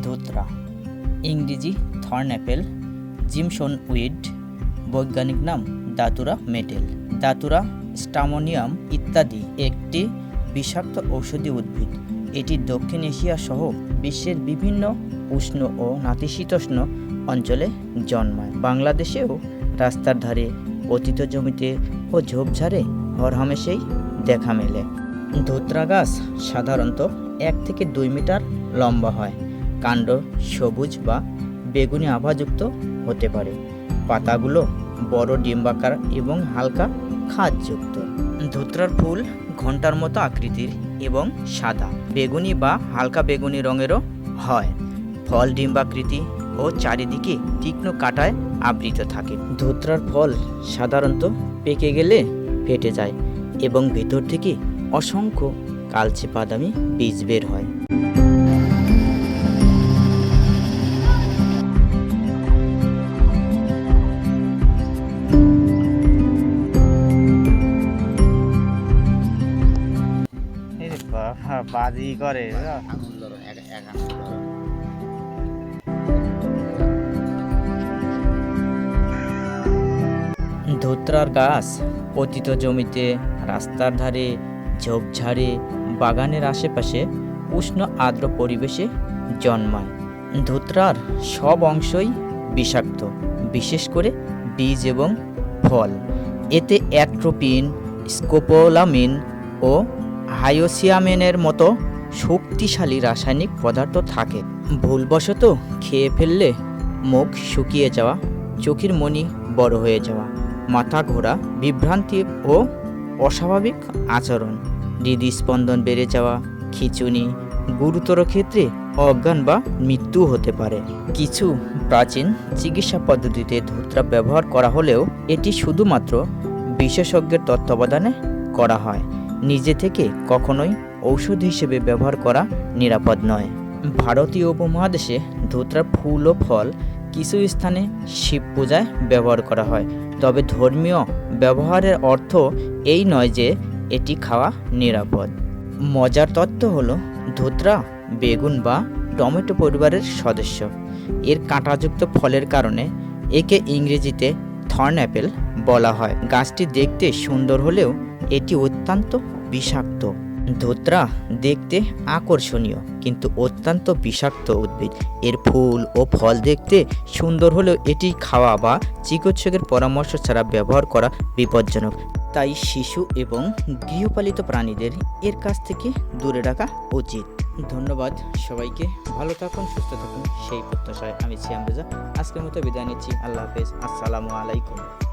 ধুতরা, ইংরেজি thorn Apple, জিমসন weed, বৈজ্ঞানিক নাম দাতুরা মেটেল, দাতুরা স্টামোনিয়াম ইত্যাদি একটি বিষাক্ত ঔষধি উদ্ভিদ। এটি দক্ষিণ এশিয়া সহ বিশ্বের বিভিন্ন উষ্ণ ও নাতিশীতোষ্ণ অঞ্চলে জন্মায়। বাংলাদেশেও রাস্তার ধারে, পতিত জমিতে ও ঝোপঝাড়ে হরহামেশাই দেখা মেলে। ধুতরা গাছ সাধারণত 1 থেকে 2 মিটার লম্বা হয়। কাণ্ড সবুজ বা বেগুনি আভাযুক্ত হতে পারে। পাতাগুলো বড় ডিম্বাকার এবং হালকা খাদযুক্ত। ধুতরার ফুল ঘণ্টার মতো আকৃতির এবং সাদা, বেগুনি বা হালকা বেগুনি রঙেরও হয়। ফল ডিম্বাকৃতি ও চারিদিকে তীক্ষ্ণ কাঁটায় আবৃত থাকে। ধুতরার ফল সাধারণত পেকে গেলে ফেটে যায় এবং ভেতর থেকে অসংখ্য কালচে বাদামি বীজ বের হয়। বাজি করে ধুতরার গাছ পতিত জমিতে, রাস্তার ধারে, ঝোপঝাড়ে, বাগানের আশেপাশে উষ্ণ আর্দ্র পরিবেশে জন্মায়। ধুতরার সব অংশই বিষাক্ত, বিশেষ করে বীজ এবং ফল। এতে অ্যাট্রোপিন, স্কোপোলামিন ও হায়োসিয়ামিনের মতো শক্তিশালী রাসায়নিক পদার্থ থাকে। ভুলবশত খেয়ে ফেললে মুখ শুকিয়ে যাওয়া, চোখের মনি বড় হয়ে যাওয়া, মাথা ঘোরা, বিভ্রান্তি ও অস্বাভাবিক আচরণ, হৃদস্পন্দন বেড়ে যাওয়া, খিঁচুনি, গুরুতর ক্ষেত্রে অজ্ঞান বা মৃত্যু হতে পারে। কিছু প্রাচীন চিকিৎসা পদ্ধতিতে ধুতরা ব্যবহার করা হলেও এটি শুধুমাত্র বিশেষজ্ঞের তত্ত্বাবধানে করা হয়। নিজে থেকে কখনোই ঔষধ হিসেবে ব্যবহার করা নিরাপদ নয়। ভারতীয় উপমহাদেশে ধুতরার ফুল ও ফল কিছু স্থানে শিব পূজায় ব্যবহার করা হয়, তবে ধর্মীয় ব্যবহারের অর্থ এই নয় যে এটি খাওয়া নিরাপদ। মজার তথ্য হলো ধুতরা বেগুন বা টমেটো পরিবারের সদস্য। এর কাঁটাযুক্ত ফলের কারণে একে ইংরেজিতে থর্ন অ্যাপেল বলা হয়। গাছটি দেখতে সুন্দর হলেও এটি অত্যন্ত বিষাক্ত। ধুতরা দেখতে আকর্ষণীয় কিন্তু অত্যন্ত বিষাক্ত উদ্ভিদ। এর ফুল ও ফল দেখতে সুন্দর হলেও এটি খাওয়া বা চিকিৎসকের পরামর্শ ছাড়া ব্যবহার করা বিপজ্জনক। তাই শিশু এবং গৃহপালিত প্রাণীদের এর কাছ থেকে দূরে রাখা উচিত। ধন্যবাদ সবাইকে। ভালো থাকুন, সুস্থ থাকুন সেই প্রত্যাশায় আমি সিয়াম রেজা আজকের মতো বিদায় নিচ্ছি। আল্লাহ হাফেজ। আসসালামু আলাইকুম।